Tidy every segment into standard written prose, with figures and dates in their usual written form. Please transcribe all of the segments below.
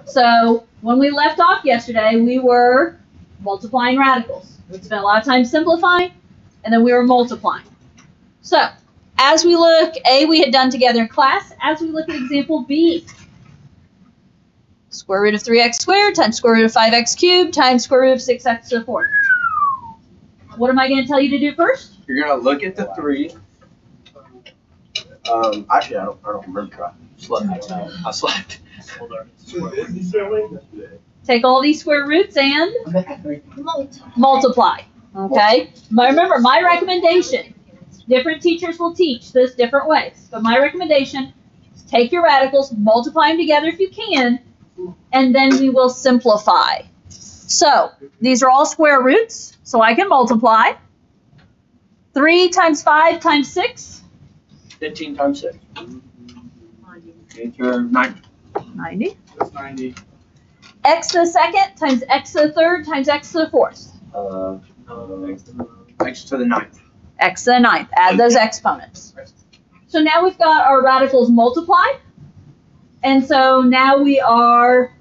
So when we left off yesterday, we were multiplying radicals. We spent a lot of time simplifying, and then we were multiplying. So as we look, A, we had done together in class. As we look at example B, square root of 3x squared times square root of 5x cubed times square root of 6x to the fourth. What am I going to tell you to do first? You're going to look at the 3. Actually, I don't remember. I slept. Take all these square roots and multiply. Okay? But remember, my recommendation, different teachers will teach this different ways, but my recommendation is take your radicals, multiply them together if you can, and then we will simplify. So these are all square roots, so I can multiply. 3 times 5 times 6. 15 times 6. Answer 90. 90. That's 90. X to the second times x to the third times x to the fourth. X to the 9th. X to the ninth. Add those exponents. So now we've got our radicals multiplied. And so now we are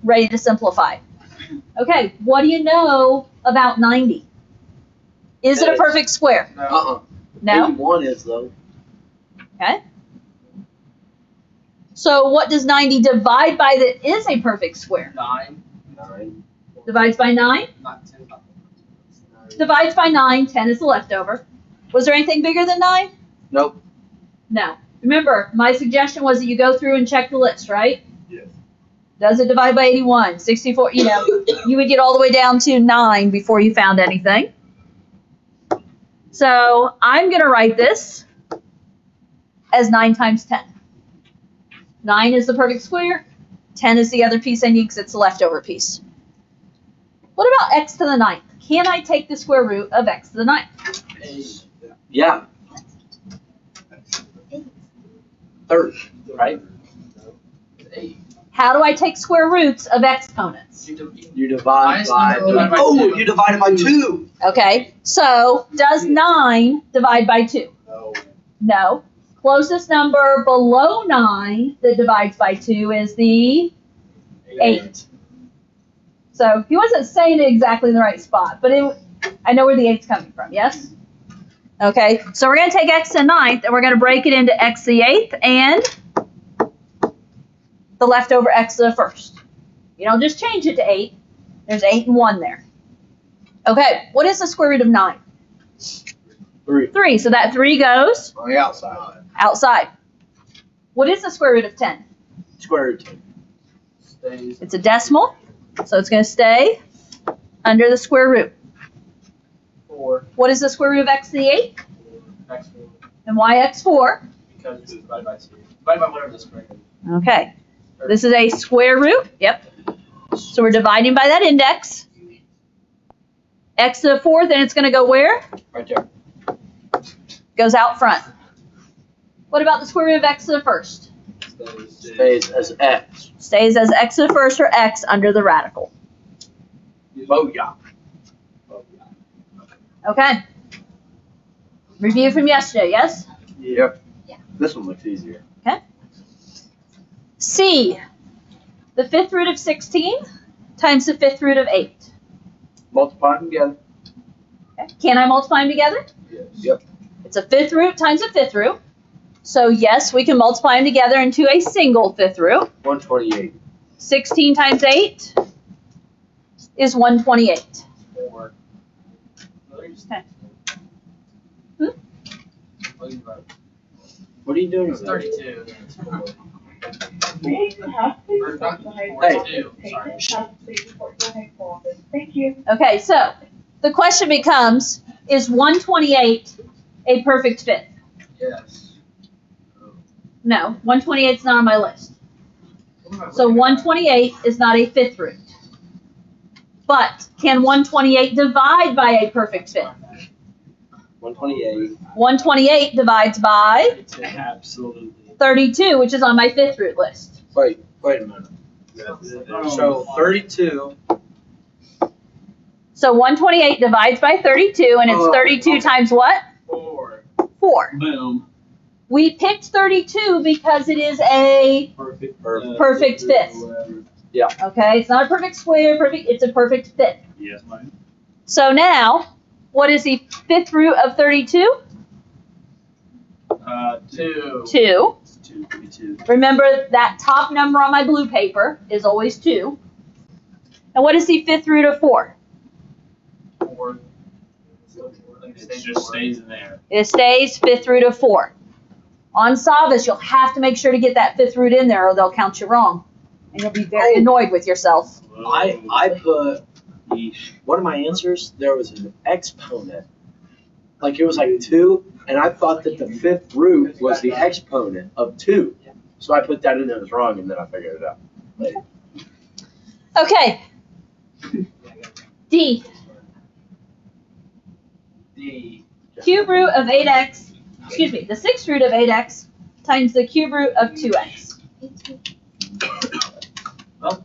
ready to simplify. Okay, what do you know about 90? Is it a perfect square? No. No? 81 is, though. Okay. So what does 90 divide by that is a perfect square? 9. Divides by 9? Not 10. Divides by 9. 10 is the leftover. Was there anything bigger than 9? Nope. No. Remember, my suggestion was that you go through and check the list, right? Yes. Does it divide by 81, 64? You know, you would get all the way down to 9 before you found anything. So I'm going to write this as 9 times 10. 9 is the perfect square. 10 is the other piece I need because it's the leftover piece. What about x to the 9th? Can I take the square root of x to the 9th? Yeah. 30, right? 8. How do I take square roots of exponents? You divide by... Oh, you divided by 2. Okay, so does 9 divide by 2? No. No. Closest number below 9 that divides by 2 is the 8. So he wasn't saying it exactly in the right spot, but I know where the 8's coming from, yes? Okay, so we're going to take x to the 9th, and we're going to break it into x to the 8th and the leftover x to the 1st. You don't just change it to 8. There's 8 and 1 there. Okay, what is the square root of 9? 3. So that 3 goes On the outside. outside. What is the square root of 10? Square root 10. Stays. It's a decimal, so it's going to stay under the square root. 4. What is the square root of x to the 8th? X4. And why x4? Because it's divided by 2. Divided by whatever the square is. Okay. This is a square root. Yep. So we're dividing by that index. X to the 4th, and it's going to go where? Right there. Goes out front. What about the square root of x to the 1st? Stays as x. Stays as x to the 1st or x under the radical. Booyah. Okay. Review from yesterday, yes? Yep. Yeah. This one looks easier. Okay. C. The 5th root of 16 times the 5th root of 8. Multiply them together. Okay. Can I multiply them together? Yes. Yep. It's a 5th root times a 5th root. So yes, we can multiply them together into a single 5th root. 128. 16 times 8 is 128. 4. Okay. What are you doing? It's 32. Hey. Thank you. Okay, so the question becomes, is 128 a perfect fifth? Yes. No, 128 is not on my list. So 128 is not a 5th root. But can 128 divide by a perfect fifth? 128. 128 divides by Absolutely. 32, which is on my 5th root list. Wait a minute. So 32. So 128 divides by 32, and it's 32 times what? 4. 4. Boom. We picked 32 because it is a Perfect. perfect fifth. Yeah. Okay, it's not a perfect square, it's a perfect fit. Yes, ma'am. So now, what is the fifth root of 32? 2. 2. It's 2. Remember that top number on my blue paper is always 2. And what is the fifth root of 4? 4. It just stays in there. It stays fifth root of 4. On Savas, you'll have to make sure to get that fifth root in there or they'll count you wrong. And you'll be very annoyed with yourself. I put one of my answers. There was an exponent, like it was like 2, and I thought that the fifth root was the exponent of 2. So I put that in there. It was wrong, and then I figured it out. Later. Okay. D. D. Cube root of 8x, excuse me, the sixth root of 8x times the cube root of 2x. All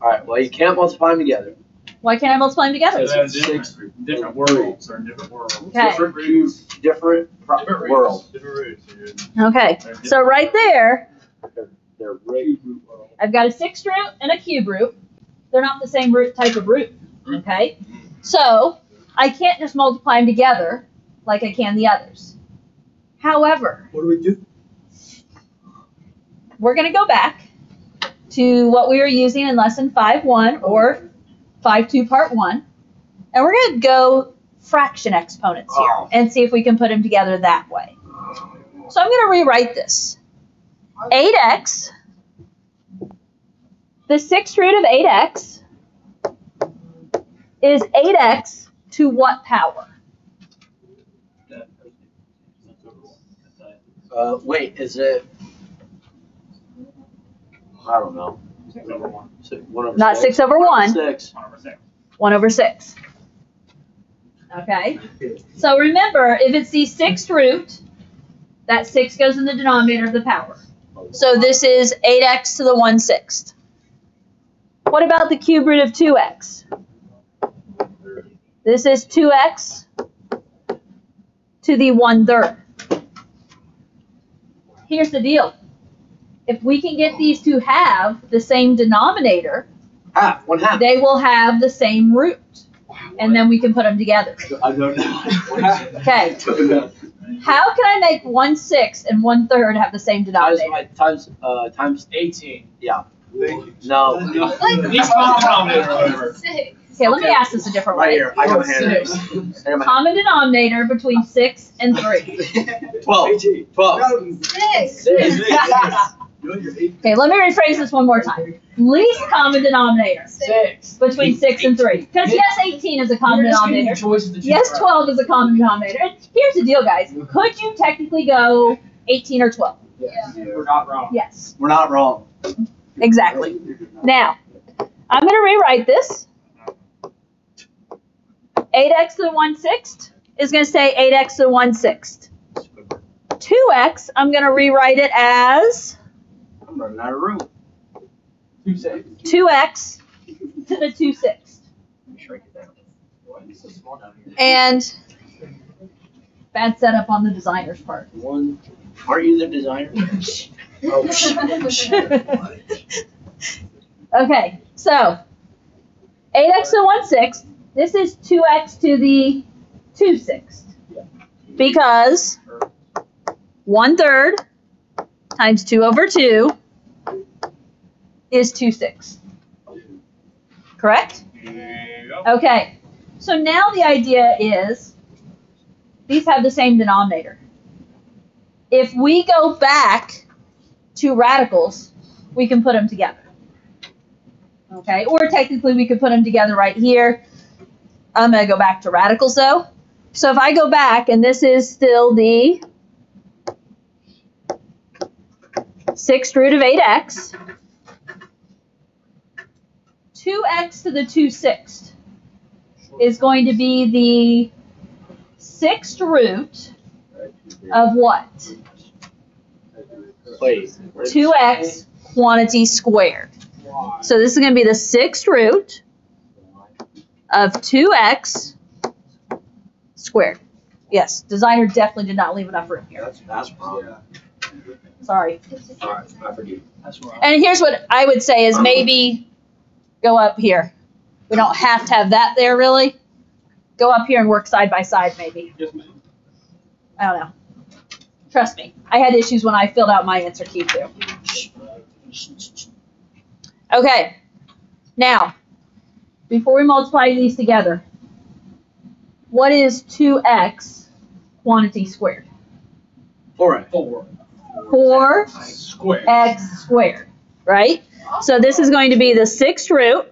right. Well, you can't multiply them together. Why can't I multiply them together? Because they're different worlds or different worlds. Okay. Different cubes, different world. Different roots. Okay, so right there, They're right. I've got a sixth root and a cube root. They're not the same root type of root, okay? So I can't just multiply them together like I can the others. However, What do we do? we're going to go back to what we were using in lesson 5.1 or 5.2 part 1, and we're going to go fraction exponents here and see if we can put them together that way. So I'm going to rewrite this. 8x, the sixth root of 8x is 8x to what power? Wait, is it? I don't know. 6 over 1. 1 over Not 6 over 1. 6. 1 over 6. 1 over 6. Okay? So remember, if it's the sixth root, that 6 goes in the denominator of the power. So this is 8x to the 1/6. What about the cube root of 2x? This is 2x to the 1/3. Here's the deal. If we can get these to have the same denominator, Half. 1/2. they will have the same root. And then we can put them together. I don't know. Okay. How can I make 1/6 and 1/3 have the same denominator? Times 18. Yeah. Thank you. No. Each common denominator or whatever. Okay, let me ask this a different Right way. here. I got my hand raised. Common denominator between 6 and 3. 12. 12. 6. Okay, let me rephrase this one more time. Least common denominator 6. between 6 and 3. Because yes, 18 is a common denominator. Yes, 12 is a common denominator. And here's the deal, guys. Could you technically go 18 or 12? Yes. We're not wrong. Yes, We're not wrong. exactly. Now, I'm going to rewrite this. 8x to the 1/6 is going to stay 8x to the 1/6. 2x, I'm going to rewrite it as I'm running out of room. 2x to the 2/6. Shrink it down. Why is it so small down here? And bad setup on the designer's part. One. Aren't you the designer? Oh, Okay, so 8x to the 1/6. This is 2x to the 2/6. Because 1/3 times 2 over 2 is 2/6. Correct? Okay, so now the idea is these have the same denominator. If we go back to radicals, we can put them together. Okay, or technically we could put them together right here. I'm going to go back to radicals though. So if I go back, and this is still the sixth root of 8x, 2x to the 2/6 is going to be the sixth root of what? Wait. 2x quantity squared. So this is going to be the sixth root of 2x squared. Yes, designer definitely did not leave enough room here. That's problem. Sorry. Alright, I forgive you. That's wrong. And here's what I would say is maybe go up here. We don't have to have that there really. Go up here and work side by side maybe. Yes, ma'am. I don't know. Trust me. I had issues when I filled out my answer key too. Okay. Now, before we multiply these together, what is 2x quantity squared? 4x. 4x Square. squared, right? So this is going to be the sixth root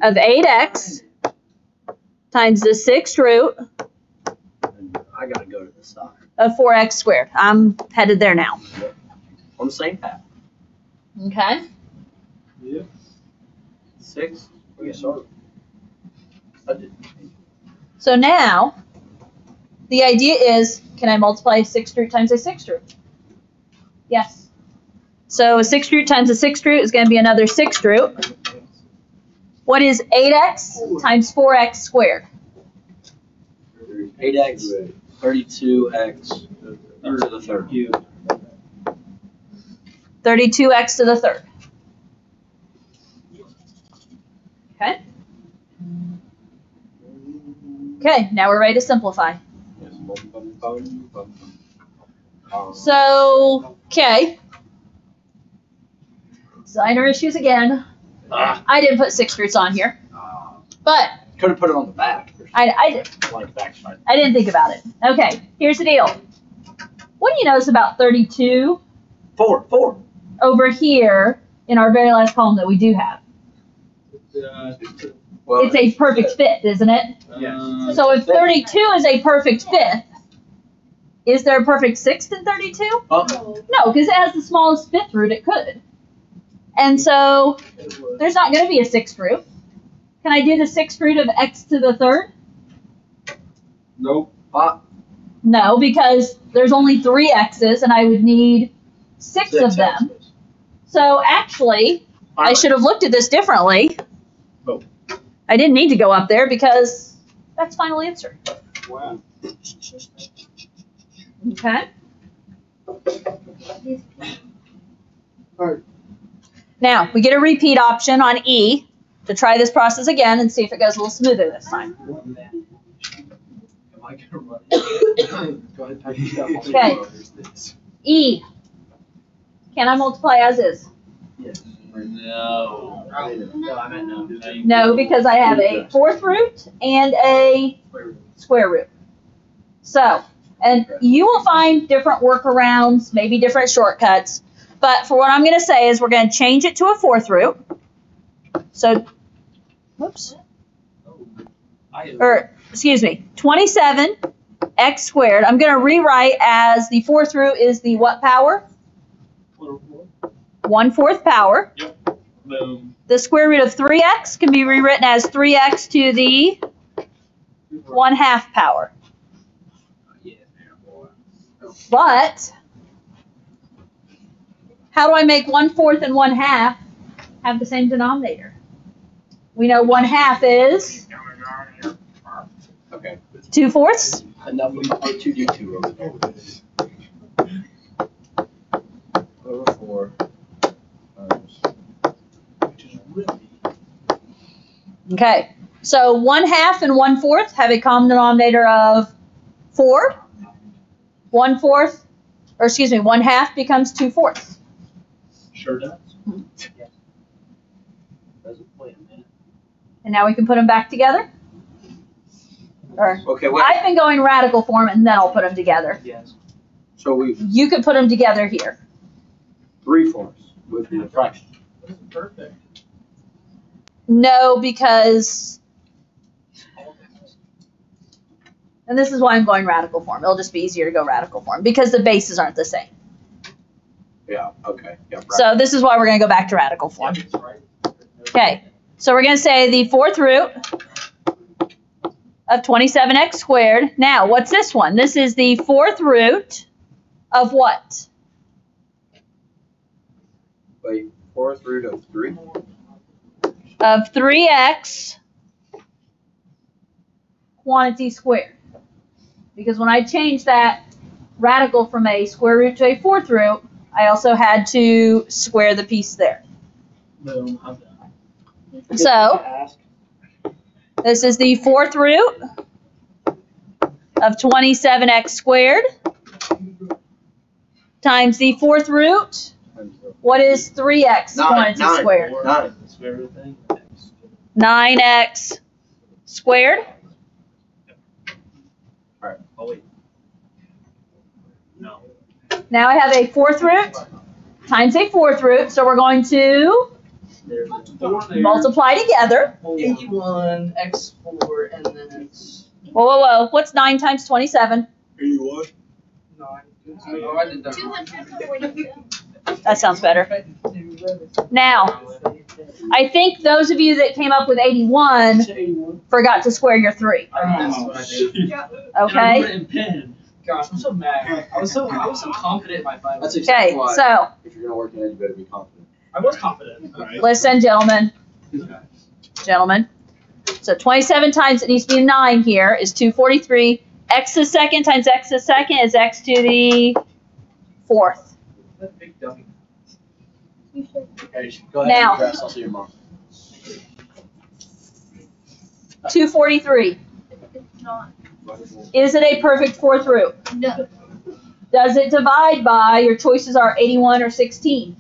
of 8x times the sixth root I gotta go to the side. of 4x squared. I'm headed there now. On the same path. Okay. 6. Okay, sorry. I did. So now, the idea is, can I multiply a sixth root times a sixth root? Yes. So a sixth root times a sixth root is going to be another sixth root. What is 8x times 4x squared? 8x, 32x to the third. 32x to the third. Okay. Okay, now we're ready to simplify. So, okay. Designer issues again. I didn't put sixth roots on here, but Could have put it on the back. I Like back side. didn't think about it. Okay, here's the deal. What do you notice about 32 4. over here in our very last column that we do have? Well, It's a perfect fit, isn't it? Yes. So if 32 is a perfect fifth, is there a perfect sixth in 32? oh, No, because it has the smallest fifth root it could. And so there's not going to be a sixth root. Can I do the sixth root of x to the third? Nope. No, because there's only 3 x's and I would need 6 of them. So actually, I should have looked at this differently. Oh. I didn't need to go up there because that's final answer. Wow. Okay. Now, we get a repeat option on E to try this process again and see if it goes a little smoother this time. Am I gonna run it? Go ahead, pack your stuff. Okay. E. Can I multiply as is? No. No, I meant no. No, because I have a fourth root and a square root. So, and you will find different workarounds, maybe different shortcuts. But for what I'm going to say is we're going to change it to a fourth root. So, whoops. Or, excuse me, 27x squared. I'm going to rewrite as the fourth root is the what power? 1/4 power. Boom. The square root of 3x can be rewritten as 3x to the 1/2 power. But how do I make 1/4 and 1/2 have the same denominator? We know 1/2 is Okay. 2/4. Enough of my 2d2 over there. Over 4 times. Okay, so 1/2 and 1/4 have a common denominator of 4. 1/4, or excuse me, 1/2 becomes 2/4. Sure does. And now we can put them back together. Or Okay, wait. I've been going radical form and then I'll put them together. Yes. So we You could put them together here. 3/4 with the fraction. Perfect. No, because, and this is why I'm going radical form. It'll just be easier to go radical form because the bases aren't the same. Yeah, okay. Yeah, right. So this is why we're going to go back to radical form. Okay, so we're going to say the fourth root of 27x squared. Now, what's this one? This is the fourth root of what? Wait, 4th root of 3? Of 3x quantity squared. Because when I change that radical from a square root to a fourth root, I also had to square the piece there. Boom. I'm done. So, this is the fourth root of 27x squared times the fourth root. What is 3x quantity squared? 9. Square root thing. 9x squared. Alright, oh wait. No. Now I have a fourth root times a fourth root, so we're going to multiply together. 81, x4, and then it's Whoa, whoa, whoa. What's 9 times 27? 81. 9. Oh, I did that wrong. That sounds better. Now, I think those of you that came up with 81 forgot to square your 3. That's what I did. And I wrote Okay? it in pen. Gosh, I'm so mad. I was so confident in my final. That's exactly Okay, why. so If you're gonna work in it, you better be confident. I was confident. Alright. listen, gentlemen. Gentlemen. So 27 times, it needs to be a 9 here, is 243. X to the second times x to the second is x to the fourth. That big dummy. Okay, go ahead Now. and dress. I'll see your mom. 243. Is it a perfect fourth root? No. Does it divide by, your choices are 81 or 16?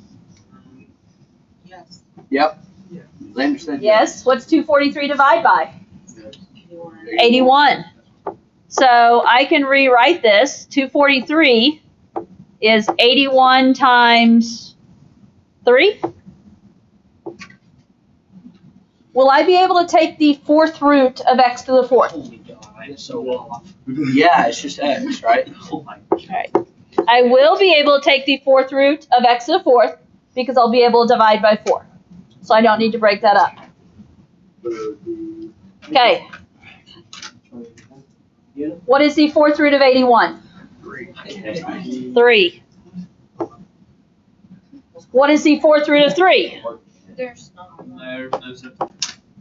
Yes. Yep. I understand. Yes. What's 243 divide by? 81. So I can rewrite this. 243 is 81 times 3. Will I be able to take the fourth root of x to the fourth? Oh my god, I am so off. Yeah, it's just X, right? Oh my god. I will be able to take the fourth root of x to the fourth because I'll be able to divide by 4. So I don't need to break that up. Okay. What is the fourth root of 81? 3. What is the fourth root of 3? There's not. No sense.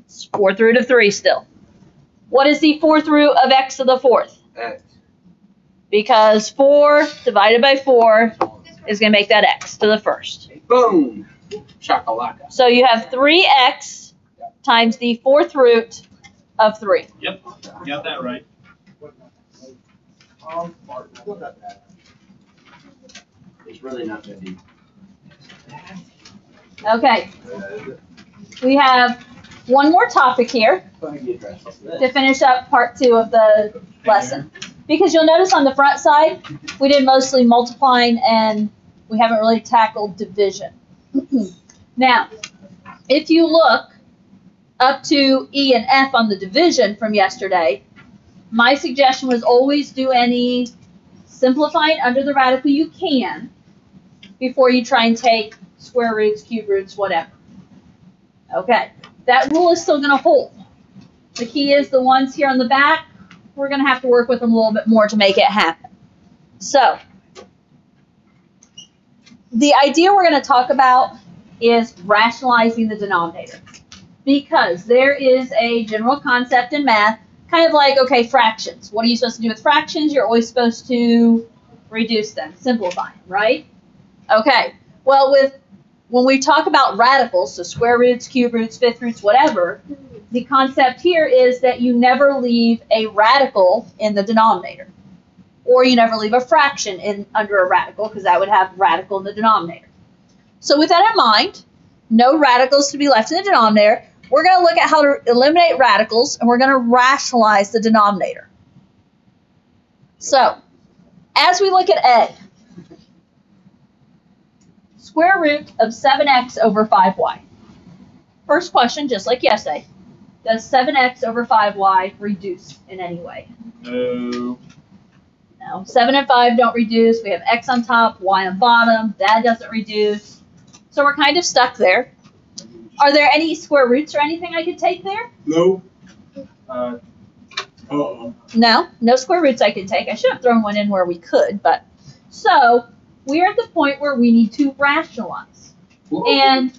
It's fourth root of 3 still. What is the fourth root of x to the fourth? X. Because 4 divided by 4 is going to make that x to the first. Boom. Shakalaka. So you have 3x times the fourth root of 3. Yep. Got that right. It's really not that deep. Okay. We have one more topic here Go ahead and get dressed. I'll see that. to finish up part 2 of the lesson. Because you'll notice on the front side, we did mostly multiplying and we haven't really tackled division. Now, if you look up to E and F on the division from yesterday, my suggestion was always do any simplifying under the radical you can before you try and take square roots, cube roots, whatever. Okay, that rule is still going to hold. The key is the ones here on the back, we're going to have to work with them a little bit more to make it happen. So, the idea we're going to talk about is rationalizing the denominator. Because there is a general concept in math, kind of like, okay, fractions. What are you supposed to do with fractions? You're always supposed to reduce them, simplify them, right? Okay, well, when we talk about radicals, so square roots, cube roots, fifth roots, whatever, the concept here is that you never leave a radical in the denominator. Or you never leave a fraction under a radical, because that would have radical in the denominator. So with that in mind, no radicals to be left in the denominator. We're going to look at how to eliminate radicals, and we're going to rationalize the denominator. So, as we look at A, square root of 7x over 5y. First question, just like yesterday, does 7x over 5y reduce in any way? No. No. 7 and 5 don't reduce. We have x on top, y on bottom. That doesn't reduce. So we're kind of stuck there. Are there any square roots or anything I could take there? No. No, no square roots I could take. I should have thrown one in where we could, but. So, we're at the point where we need to rationalize. And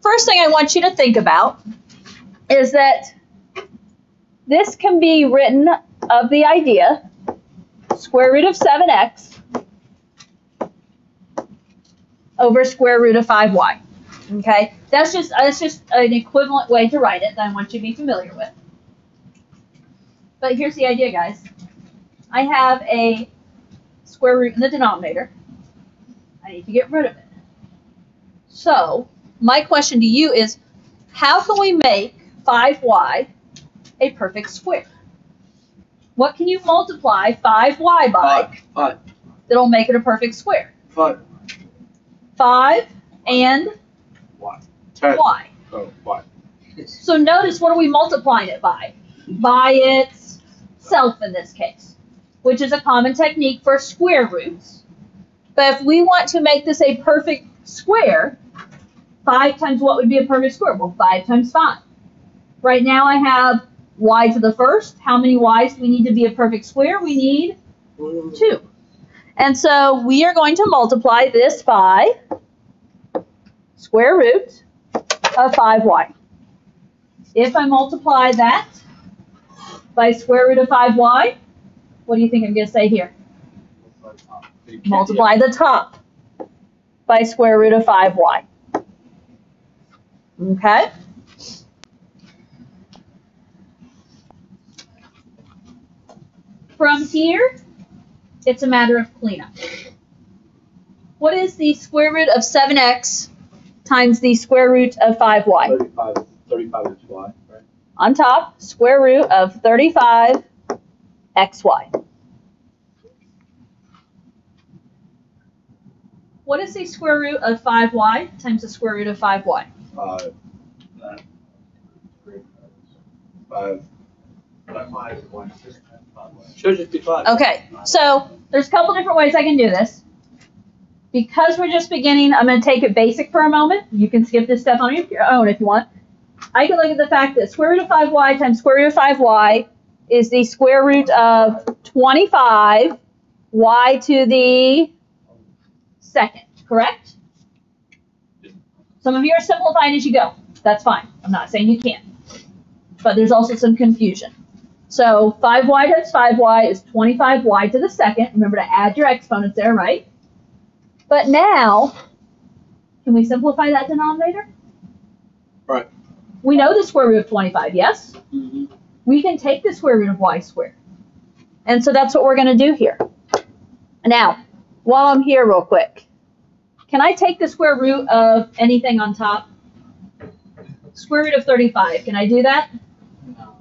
first thing I want you to think about is that this can be written of the idea square root of 7x over square root of 5y. Okay, that's just an equivalent way to write it that I want you to be familiar with. But here's the idea, guys. I have a square root in the denominator. I need to get rid of it. So my question to you is, how can we make 5y a perfect square? What can you multiply 5y by Five. that'll make it a perfect square? 5. 5 and 10. y. Oh, 5. So notice, what are we multiplying it by? By itself in this case, which is a common technique for square roots. But if we want to make this a perfect square, 5 times what would be a perfect square? Well, 5 times 5. Right now I have y to the first. How many y's do we need to be a perfect square? We need 2. And so we are going to multiply this by square root of 5y. If I multiply that by square root of 5y, what do you think I'm going to say here? Multiply the top by square root of 5y. Okay? From here, it's a matter of cleanup. What is the square root of 7x times the square root of 5y? 35 is y, right? On top, square root of 35xy. What is the square root of 5y times the square root of 5y? 5. 5. Should just be 5. Okay, so there's a couple different ways I can do this. Because we're just beginning, I'm going to take it basic for a moment. You can skip this step on your own if you want. I can look at the fact that square root of 5y times square root of 5y is the square root of 25 y to the second, correct? Some of you are simplifying as you go. That's fine. I'm not saying you can't. But there's also some confusion. So 5y times 5y is 25y to the second. Remember to add your exponents there, right? But now, can we simplify that denominator? Right. We know the square root of 25, yes? Mm-hmm. We can take the square root of y squared. And so that's what we're going to do here. Now, while I'm here real quick, can I take the square root of anything on top? Square root of 35, can I do that? No.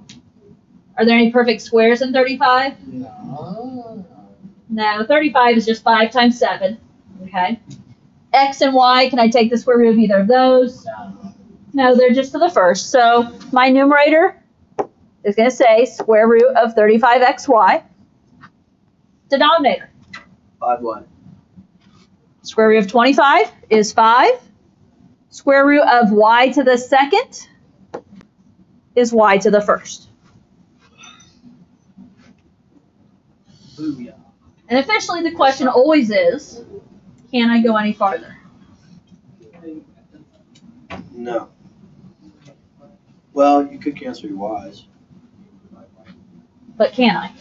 Are there any perfect squares in 35? No. No, 35 is just 5 times 7. Okay. X and y, can I take the square root of either of those? No. No, they're just to the first. So my numerator is going to say square root of 35xy. Denominator. 5y. Square root of 25 is 5. Square root of y to the second is y to the first. Booyah. And officially the question always is, can I go any farther? No. Well, you could cancel your y's. But can I?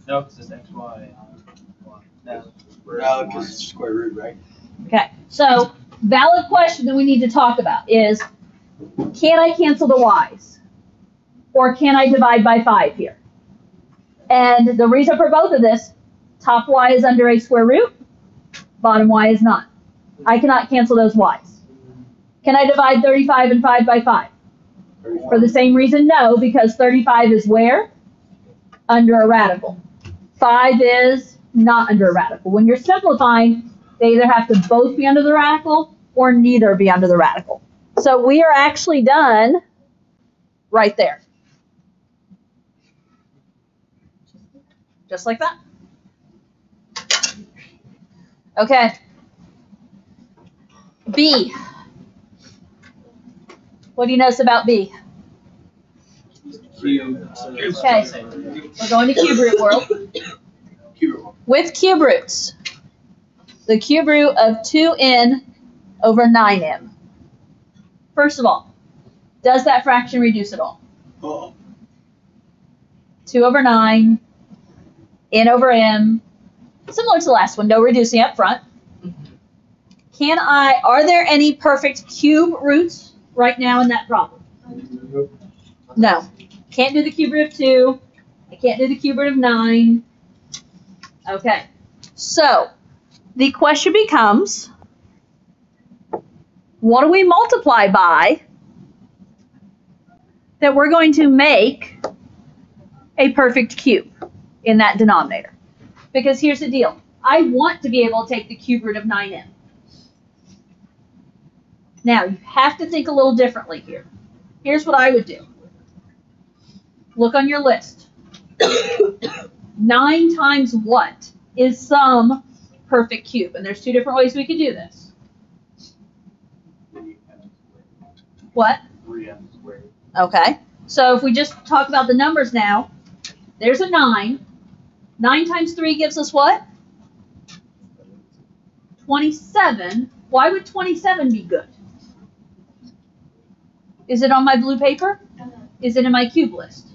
No, it's just XY. No. No, because it's square root, right? Okay. So valid question that we need to talk about is, can I cancel the y's? Or can I divide by 5 here? And the reason for both of this, top y is under a square root, bottom y is not. I cannot cancel those y's. Can I divide 35 and 5 by 5? 35. For the same reason, no, because 35 is where? Under a radical. 5 is not under a radical. When you're simplifying, they either have to both be under the radical or neither be under the radical. So we are actually done right there. Just like that. Okay. B. What do you notice about B? Cube. Okay. We're going to cube root world. Cube root. With cube roots, the cube root of 2n over 9m. First of all, does that fraction reduce at all? Oh. 2 over 9, n over m, similar to the last one, no reducing up front. Are there any perfect cube roots right now in that problem? No. Can't do the cube root of 2. I can't do the cube root of 9. Okay. So, the question becomes, what do we multiply by that we're going to make a perfect cube in that denominator? Because here's the deal. I want to be able to take the cube root of 9m. Now, you have to think a little differently here. Here's what I would do. Look on your list. 9 times what is some perfect cube? And there's 2 different ways we could do this. What? 3m squared. Okay. So if we just talk about the numbers now, there's a 9. 9 times 3 gives us what? 27. Why would 27 be good? Is it on my blue paper? Is it in my cube list?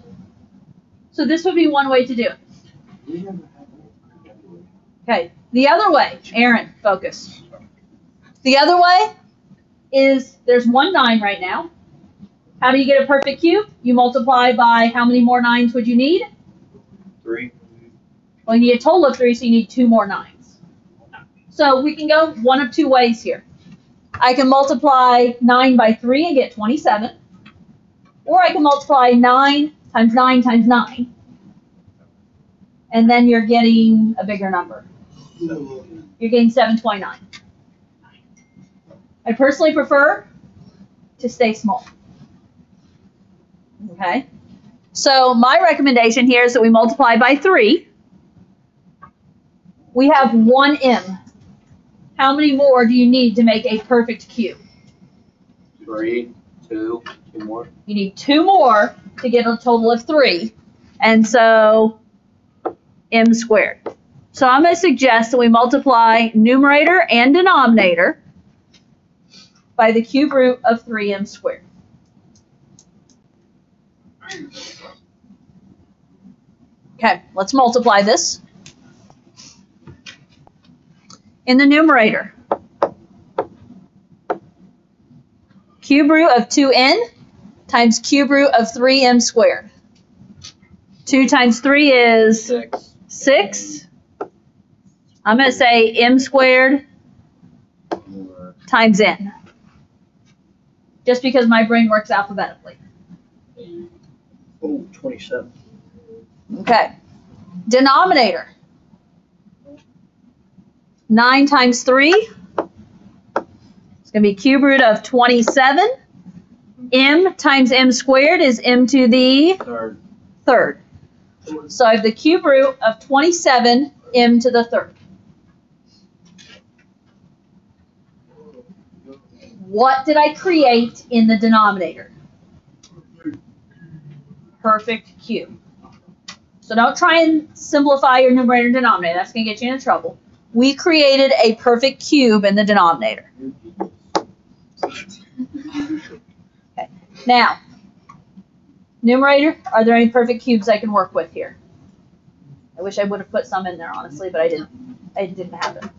So this would be one way to do it. Okay. The other way, Aaron, focus. The other way is there's 1 9 right now. How do you get a perfect cube? You multiply by how many more 9s would you need? 3. Well, you need a total of 3, so you need 2 more 9s. So we can go one of 2 ways here. I can multiply 9 by 3 and get 27. Or I can multiply 9 times 9 times 9. And then you're getting a bigger number. You're getting 729. I personally prefer to stay small. Okay? So my recommendation here is that we multiply by 3. We have 1m. How many more do you need to make a perfect cube? 3, 2 more. You need 2 more to get a total of 3. And so m squared. So I'm going to suggest that we multiply numerator and denominator by the cube root of 3m squared. Okay, let's multiply this. In the numerator, cube root of 2n times cube root of 3m squared. 2 times 3 is 6. I'm going to say m squared times n. Just because my brain works alphabetically. Oh, 27. Okay. Denominator. 9 times 3. It's going to be cube root of 27. M times m squared is m to the third. So I have the cube root of 27 m to the third. What did I create in the denominator? Perfect cube. So don't try and simplify your numerator and denominator. That's going to get you into trouble. We created a perfect cube in the denominator. Okay. Now, numerator, are there any perfect cubes I can work with here? I wish I would have put some in there, honestly, but I didn't. It didn't happen.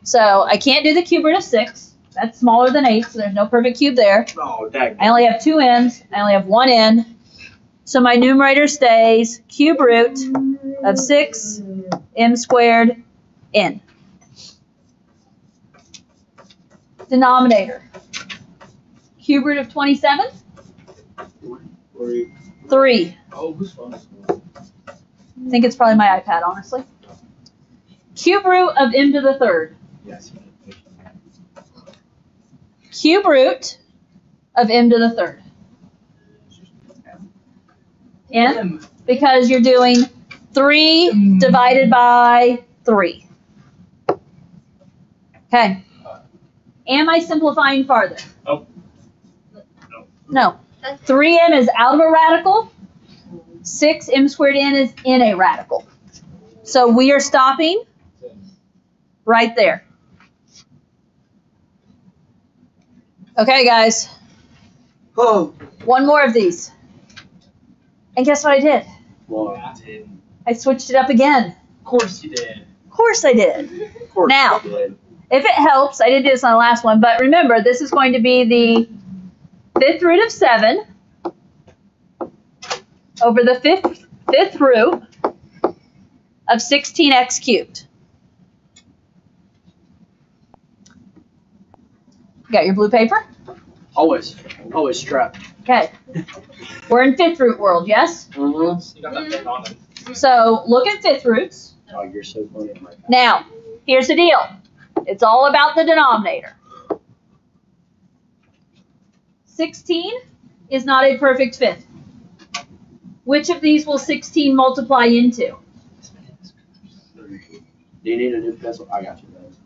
So I can't do the cube root of 6. That's smaller than 8, so there's no perfect cube there. Oh, dang. I only have 2 m's. I only have 1 n. So my numerator stays cube root of 6 m squared n. Denominator. Cube root of 27? 3. Oh, who's phone? I think it's probably my iPad, honestly. Cube root of m to the third. Yes. Cube root of m to the third. N? Because you're doing 3 divided by 3. Okay. Am I simplifying farther? Oh. No. 3m is out of a radical. 6m squared n is in a radical. So we are stopping right there. Okay, guys. Oh. One more of these. And guess what I did? Well, I switched it up again. Of course you did. course I did. Of course Now. you did. If it helps, I did this on the last one, but remember, this is going to be the fifth root of 7 over the fifth root of 16x cubed. Got your blue paper? Always strapped. Okay. We're in fifth root world, yes? Mm-hmm. You got that thing on it. So look at fifth roots. Oh, you're so funny. Now, here's the deal. It's all about the denominator. 16 is not a perfect fifth. Which of these will 16 multiply into? Do you need a new pencil? I got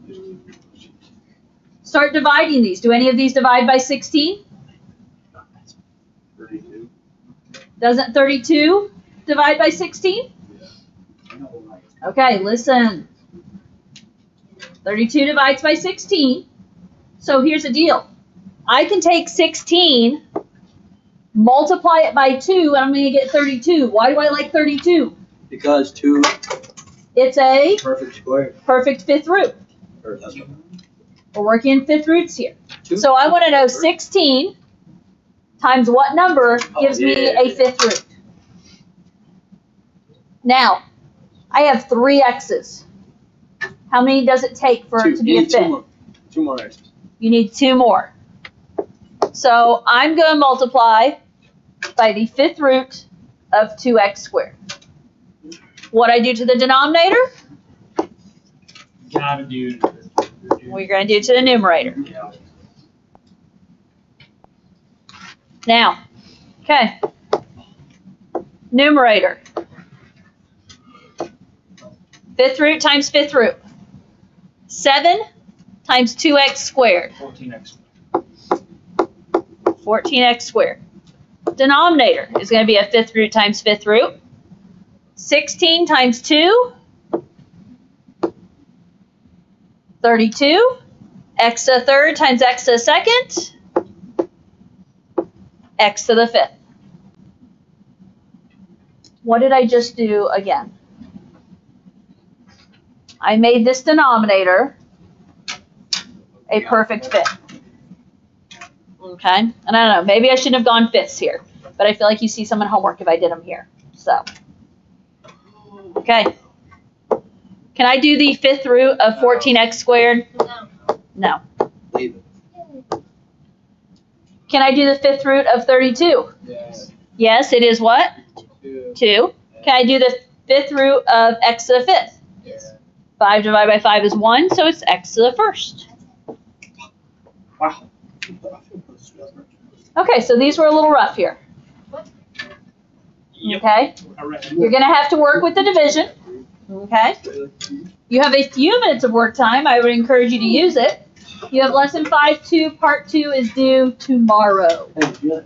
you. Start dividing these. Do any of these divide by 16? 32. Doesn't 32 divide by 16? Okay, listen. 32 divides by 16. So here's the deal. I can take 16, multiply it by 2, and I'm going to get 32. Why do I like 32? Because 2 It's a perfect square. perfect fifth root. Or that's what. We're working in fifth roots here. 2 So I want to know 16 times what number gives me a fifth root. Now, I have 3 x's. How many does it take for it to be a fifth? 2 more x's. You need 2 more. So I'm going to multiply by the fifth root of 2x squared. What I do to the denominator, Gotta do. we're going to do to the numerator. Yeah. Now, okay, numerator. Fifth root times fifth root. 7 times 2x squared. 14x. 14x squared. Denominator is going to be a fifth root times fifth root. 16 times 2. 32. X to the third times x to the second. X to the fifth. What did I just do again? I made this denominator a perfect fifth. Okay, and I don't know, maybe I shouldn't have gone fifths here, but I feel like you see some in homework if I did them here. So, okay. Can I do the fifth root of 14x squared? No. Leave it. Can I do the fifth root of 32? Yes. Yes, it is what? 2. 2. Can I do the fifth root of x to the fifth? Yes. 5 divided by 5 is 1, so it's x to the first. Wow. Okay, so these were a little rough here. Yep. Okay? I read. You're going to have to work with the division. Okay? You have a few minutes of work time. I would encourage you to use it. You have lesson 5-2, part 2 is due tomorrow. Hey,